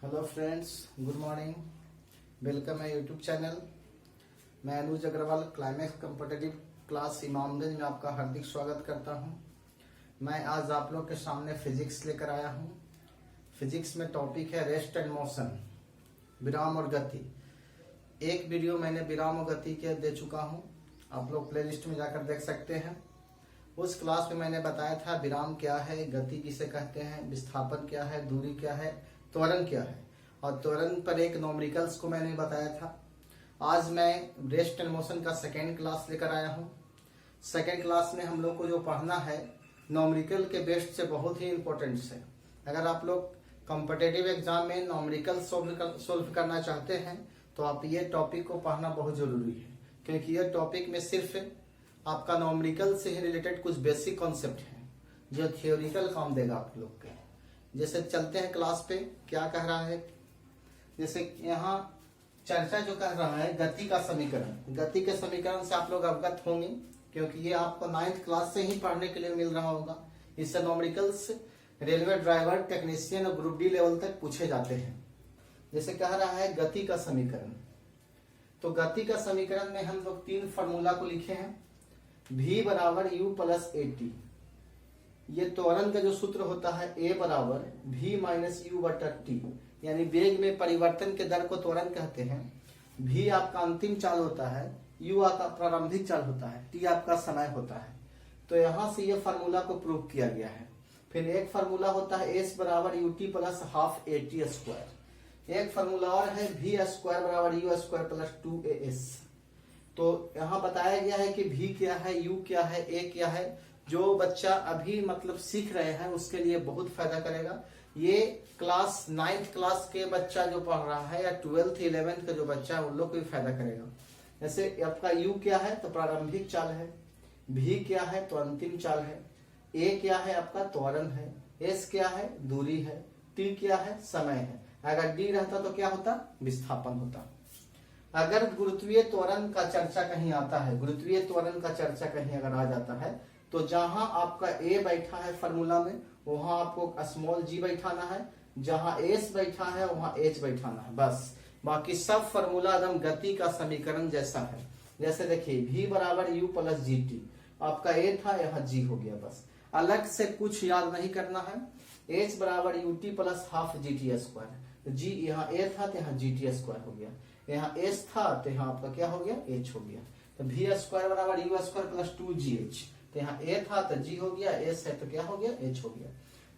Hello friends, good morning. Welcome है YouTube channel. मैं Anuj Agarwal climax competitive class Imamganj में आपका हार्दिक स्वागत करता हूं। मैं आज आप लोग के सामने फिजिक्स लेकर आया हूं। फिजिक्स में टॉपिक है रेस्ट एंड मोशन, विराम और गति। एक वीडियो मैंने विराम और गति के दे चुका हूं, आप लोग प्लेलिस्ट में जाकर देख सकते हैं। उस क्लास में मैंने बताया था विराम क्या है, गति किसे कहते हैं, विस्थापन क्या है, दूरी क्या है, त्वरण क्या है, और त्वरण पर एक नॉमरिकल्स को मैंने बताया था। आज मैं रेस्ट एंड मोशन का सेकेंड क्लास लेकर आया हूँ। सेकेंड क्लास में हम लोग को जो पढ़ना है नॉमरिकल के बेस्ड से बहुत ही इम्पोर्टेंट है। अगर आप लोग कॉम्पिटिटिव एग्जाम में नॉमरिकल सोल्व करना चाहते हैं तो आप ये टॉपिक को पढ़ना बहुत जरूरी है, क्योंकि ये टॉपिक में सिर्फ आपका नॉमरिकल से ही रिलेटेड कुछ बेसिक कॉन्सेप्ट है जो थियोरिकल काम देगा आप लोग के। जैसे चलते हैं क्लास पे, क्या कह रहा है। जैसे यहाँ चर्चा जो कर रहा है गति का समीकरण, गति के समीकरण से आप लोग अवगत होंगे, क्योंकि ये आपको 9th क्लास से ही पढ़ने के लिए मिल रहा होगा। इससे नॉमरिकल्स रेलवे ड्राइवर, टेक्नीशियन और ग्रुप डी लेवल तक पूछे जाते हैं। जैसे कह रहा है गति का समीकरण, तो गति का समीकरण में हम लोग 3 फार्मूला को लिखे हैं। v बराबर u प्लस ए टी, ये त्वरण का जो सूत्र होता है a बराबर v माइनस यू बटा टी, यानी वेग में परिवर्तन के दर को त्वरण कहते हैं। v आपका अंतिम चाल होता है, u आपका प्रारंभिक चाल होता है, t आपका समय होता है। तो यहाँ से ये फार्मूला को प्रूव किया गया है। फिर एक फार्मूला होता है s बराबर U T plus half A T square. एक फार्मूला और है v स्क्वायर बराबर यू स्क्वायर प्लस 2as। तो यहाँ बताया गया है कि v क्या है, u क्या है, a क्या है। जो बच्चा अभी मतलब सीख रहे हैं उसके लिए बहुत फायदा करेगा। ये क्लास 9th क्लास के बच्चा जो पढ़ रहा है या 12th 11th का जो बच्चा है उन लोग को भी फायदा करेगा। जैसे आपका u क्या है तो प्रारंभिक चाल है, v क्या है तो अंतिम चाल है, a क्या है आपका त्वरण है, s क्या है दूरी है, t क्या है समय है। अगर d रहता तो क्या होता, विस्थापन होता। अगर गुरुत्वीय त्वरण का चर्चा कहीं आता है, गुरुत्वीय त्वरण का चर्चा कहीं अगर आ जाता है तो जहां आपका a बैठा है फार्मूला में वहां आपको स्मॉल g बैठाना है, जहां s बैठा है वहां h बैठाना है, बस। बाकी सब फार्मूला एकदम गति का समीकरण जैसा है। जैसे देखिए v बराबर u प्लस जी टी, आपका a था यहाँ g हो गया, बस अलग से कुछ याद नहीं करना है। h बराबर U T plus half G T square, g यहाँ a था तो यहाँ जी टी स्क्वायर हो गया, यहाँ s था तो यहाँ आपका क्या हो गया, h हो गया। तो v स्क्वायर बराबर यू स्क्वायर प्लस 2gh, तो यहाँ a था तो g हो गया, s है तो क्या हो गया, h हो गया।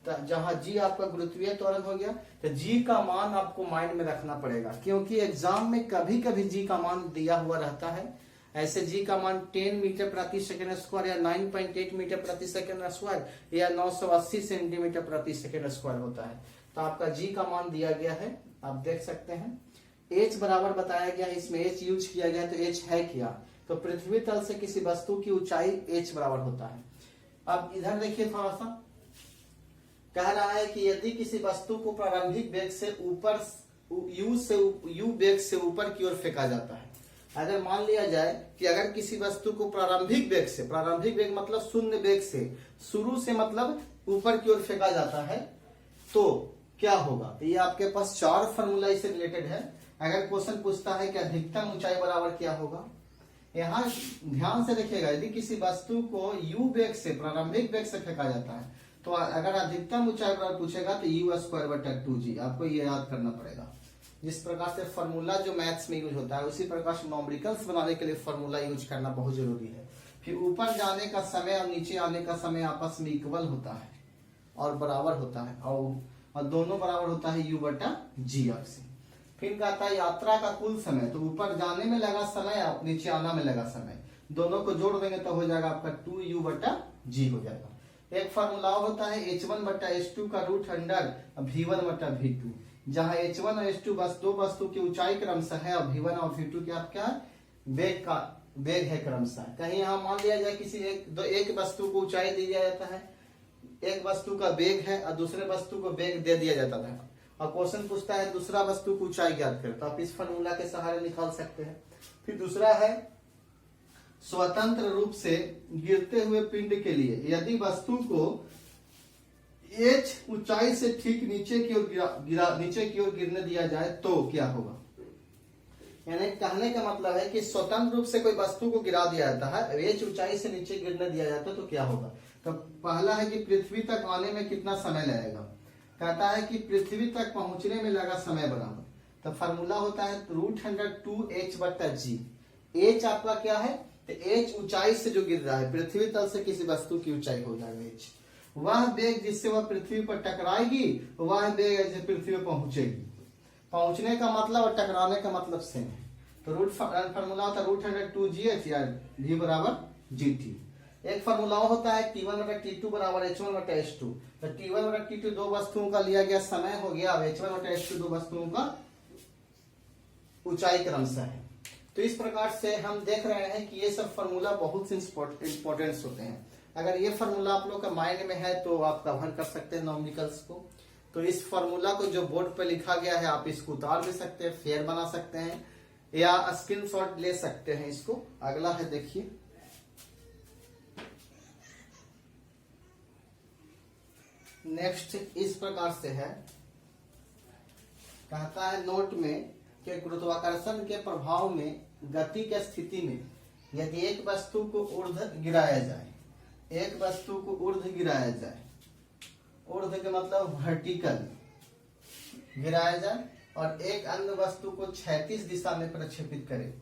तो जहाँ g आपका गुरुत्वीय त्वरण हो गया तो g का मान आपको माइंड में रखना पड़ेगा, क्योंकि एग्जाम में कभी कभी g का मान दिया हुआ रहता है। ऐसे g का मान 10 मीटर प्रति सेकेंड स्क्वायर या 9.8 मीटर प्रति सेकेंड स्क्वायर या 980 सेंटीमीटर प्रति सेकेंड स्क्वायर होता है। तो आपका g का मान दिया गया है, आप देख सकते हैं। h बराबर बताया गया, इसमें h यूज किया गया, तो h है क्या, तो पृथ्वी तल से किसी वस्तु की ऊंचाई h बराबर होता है। अब इधर देखिए थोड़ा सा, कह रहा है कि यदि किसी वस्तु को प्रारंभिक वेग से ऊपर u वेग से ऊपर की ओर फेंका जाता है। अगर मान लिया जाए कि अगर किसी वस्तु को प्रारंभिक वेग से, प्रारंभिक वेग मतलब शून्य वेग से, शुरू से मतलब ऊपर की ओर फेंका जाता है तो क्या होगा। तो ये आपके पास 4 फार्मूला इससे रिलेटेड है। अगर क्वेश्चन पूछता है कि अधिकतम ऊंचाई बराबर क्या होगा, यहाँ ध्यान से देखिएगा, यदि किसी वस्तु को u वेग से, प्रारंभिक वेग से फेंका जाता है तो अगर अधिकतम ऊंचाई बराबर पूछेगा तो u स्क्वायर बटा 2g, आपको ये याद करना पड़ेगा। जिस प्रकार से फार्मूला जो मैथ्स में यूज होता है उसी प्रकार से नॉमरिकल्स बनाने के लिए फार्मूला यूज करना बहुत जरूरी है। फिर ऊपर जाने का समय और नीचे आने का समय आपस में इक्वल होता है और बराबर होता है, और दोनों बराबर होता है u बटा g से। फिर कहता है यात्रा का कुल समय, तो ऊपर जाने में लगा समय और नीचे आना में लगा समय, दोनों को जोड़ देंगे तो हो जाएगा आपका 2u बटा g हो जाएगा। एक फार्मूला होता है h1 बटा h2 का रूट अंडर v1 बटा v2, जहां h1 और h2 बस दो वस्तु की ऊंचाई क्रमशः है और v1 और v2 क्या क्या वेग है क्रमशः। कहीं यहाँ मान लिया जाए किसी एक वस्तु को ऊंचाई दे दिया जाता है, एक वस्तु का वेग है और दूसरे वस्तु को वेग दे दिया जाता है, और क्वेश्चन पूछता है दूसरा वस्तु की ऊंचाई ज्ञात करें, तो आप इस फार्मूला के सहारे निकाल सकते हैं। फिर दूसरा है स्वतंत्र रूप से गिरते हुए पिंड के लिए यदि वस्तु को एच ऊंचाई से ठीक नीचे की ओर नीचे की ओर गिरने दिया जाए तो क्या होगा। यानी कहने का मतलब है कि स्वतंत्र रूप से कोई वस्तु को गिरा दिया जाता है, एच ऊंचाई से नीचे गिरने दिया जाता है तो क्या होगा। तो पहला है कि पृथ्वी तक आने में कितना समय लगेगा। कहता है कि पृथ्वी तक पहुंचने में लगा समय बराबर, तो फार्मूला होता है √2h/g। एच आपका क्या है, तो एच ऊंचाई से जो गिर रहा है, पृथ्वी तल से किसी वस्तु की ऊंचाई हो जाएगा एच। वह वेग जिससे वह पृथ्वी पर टकराएगी, वह वेग ऐसे पृथ्वी पर पहुंचेगी। पहुंचने का मतलब और टकराने का मतलब सेम है। तो रूट फार्मूला होता है √2gh या g बराबर gt। एक फार्मूला होता है T1/T2 बराबर H1/H2। तो T1/T2 दो वस्तुओं का लिया गया समय हो गया, H1/H2 दो वस्तुओं का ऊंचाई क्रमशः है। तो इस प्रकार से हम देख रहे हैं कि ये सब फार्मूला बहुत इंपॉर्टेंट होते हैं। अगर ये फार्मूला आप लोग का माइंड में है तो आप कवर कर सकते हैं न्यूमेरिकल्स को। तो इस फार्मूला को जो बोर्ड पे लिखा गया है आप इसको उतार भी सकते हैं, फेयर बना सकते हैं या स्क्रीनशॉट ले सकते हैं इसको। अगला है देखिए, नेक्स्ट इस प्रकार से है, कहता है नोट में कि गुरुत्वाकर्षण के प्रभाव में गति की स्थिति में यदि एक वस्तु को ऊर्ध्व गिराया जाए, एक वस्तु को ऊर्ध्व गिराया जाए, ऊर्ध्व के मतलब वर्टिकल गिराया जाए और एक अन्य वस्तु को क्षैतिज दिशा में प्रक्षेपित करे,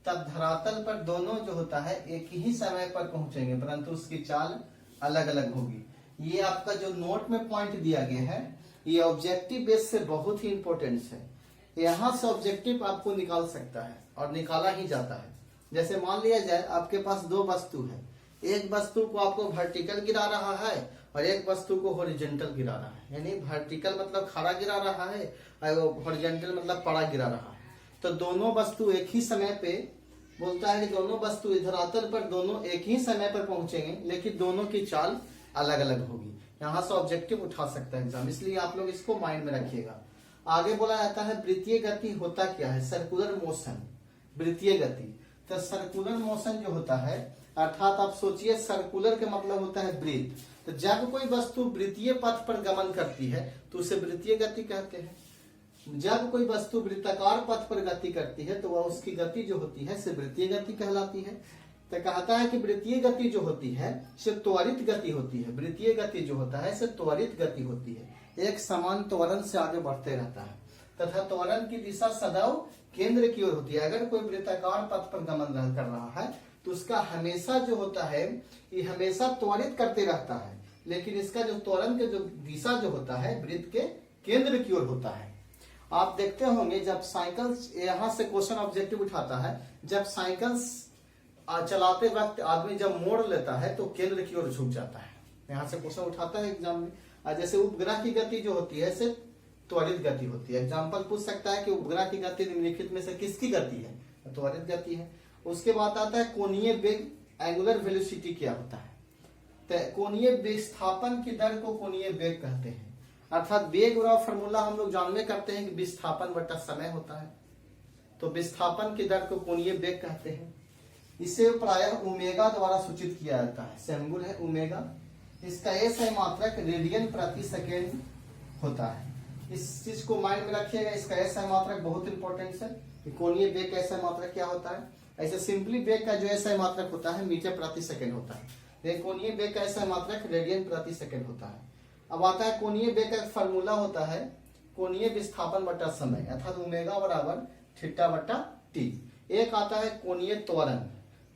तब धरातल पर दोनों जो होता है एक ही समय पर पहुंचेंगे परंतु उसकी चाल अलग अलग होगी। ये आपका जो नोट में पॉइंट दिया गया है ये ऑब्जेक्टिव बेस से बहुत ही इंपॉर्टेंट है। यहाँ से ऑब्जेक्टिव आपको निकाल सकता है और निकाला ही जाता है। जैसे मान लिया जाए आपके पास दो वस्तु है, एक वस्तु को आपको वर्टिकल गिरा रहा है और एक वस्तु को हॉरिजॉन्टल गिरा रहा है। यानी वर्टिकल मतलब खड़ा गिरा रहा है और हॉरिजॉन्टल मतलब पड़ा गिरा रहा है। तो दोनों वस्तु एक ही समय पे बोलता है कि दोनों वस्तु धरातल पर दोनों एक ही समय पर पहुंचेंगे लेकिन दोनों की चाल अलग अलग होगी। यहाँ से ऑब्जेक्टिव उठा सकता है एग्जाम, इसलिए आप लोग इसको माइंड में रखिएगा। आगे बोला जाता है वृत्तीय गति होता क्या है, सर्कुलर मोशन। वृत्तीय गति, तो सर्कुलर मोशन जो होता है अर्थात आप सोचिए सर्कुलर के मतलब होता है वृत्त। तो जब कोई वस्तु वृत्तीय पथ पर गमन करती है तो उसे वृत्तीय गति कहते हैं। जब कोई वस्तु वृत्ताकार पथ पर गति करती है तो वह उसकी गति जो होती है से वृत्तीय गति कहलाती है। तो कहता है कि वृत्तीय गति जो होती है से त्वरित गति होती है। वृत्तीय गति जो होता है से त्वरित गति होती है, एक समान त्वरण से आगे बढ़ते रहता है तथा त्वरण की दिशा सदैव केंद्र की ओर होती है। अगर कोई वृत्ताकार पथ पर गमन कर रहा है तो उसका हमेशा जो होता है ये हमेशा त्वरित करते रहता है, लेकिन इसका जो त्वरण के जो दिशा जो होता है वृत्त के केंद्र की ओर होता है। आप देखते होंगे जब साइकिल, यहाँ से क्वेश्चन ऑब्जेक्टिव उठाता है, जब साइकिल चलाते वक्त आदमी जब मोड़ लेता है तो केंद्र की ओर झुक जाता है। यहाँ से क्वेश्चन उठाता है एग्जाम में। जैसे उपग्रह की गति जो होती है से त्वरित गति होती है। एग्जाम्पल पूछ सकता है कि उपग्रह की गति निम्नलिखित में से किसकी गति है, त्वरित गति है। उसके बाद आता है कोणीय वेग, एंगुलर वेलोसिटी क्या होता है। तो कोणीय विस्थापन की दर को कोणीय वेग कहते हैं। अर्थात वेग और फॉर्मूला हम लोग जानने करते हैं कि विस्थापन बटा समय होता है, तो विस्थापन की दर को कोणीय वेग कहते हैं। इसे प्रायः ओमेगा द्वारा सूचित किया जाता है। सिंबल है ओमेगा। इसका एसआई मात्रक रेडियन प्रति सेकेंड होता है। इस चीज को माइंड में रखिएगा, इसका एसआई मात्रक बहुत इंपॉर्टेंट है। कोणीय वेग का एसआई मात्रक क्या होता है, ऐसे सिंपली वेग का जो एसआई मात्रक होता है मीटर प्रति सेकेंड होता है। कोणीय वेग का एसआई मात्रक रेडियन प्रति सेकेंड होता है। अब आता है कोणीय वेग का फॉर्मूला होता है कोणीय विस्थापन बटा समय, अर्थात ओमेगा बराबर थीटा बटा टी। एक आता है कोणीय त्वरण।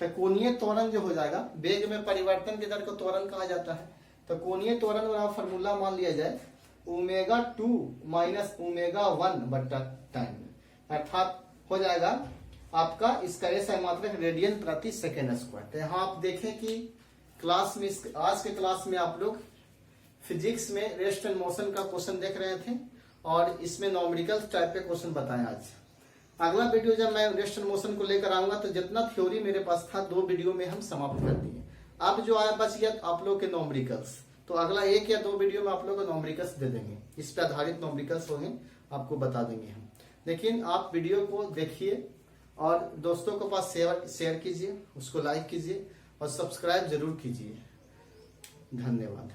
तो कोणीय त्वरण जो हो जाएगा, वेग में परिवर्तन की दर को त्वरण कहा जाता है। तो कोणीय त्वरण वाला फॉर्मूला मान लिया जाए ω2 माइनस ω1 बटा टाइम, अर्थात हो जाएगा आपका इसका एसआई मात्रक रेडियन प्रति सेकेंड स्क्वायर। तो यहाँ आप देखें कि क्लास में, आज के क्लास में आप लोग फिजिक्स में रेस्ट एंड मोशन का क्वेश्चन देख रहे थे और इसमें न्यूमेरिकल टाइप के क्वेश्चन बताएं आज। अगला वीडियो जब मैं रेस्ट एंड मोशन को लेकर आऊंगा तो जितना थ्योरी मेरे पास था 2 वीडियो में हम समाप्त कर दिए। अब जो आया बच गया आप लोग के न्यूमेरिकल्स, तो अगला 1 या 2 वीडियो में आप लोग को न्यूमेरिकल्स दे देंगे, इस पर आधारित न्यूमेरिकल्स होंगे, आपको बता देंगे हम। लेकिन आप वीडियो को देखिए और दोस्तों के पास शेयर कीजिए, उसको लाइक कीजिए और सब्सक्राइब जरूर कीजिए। धन्यवाद।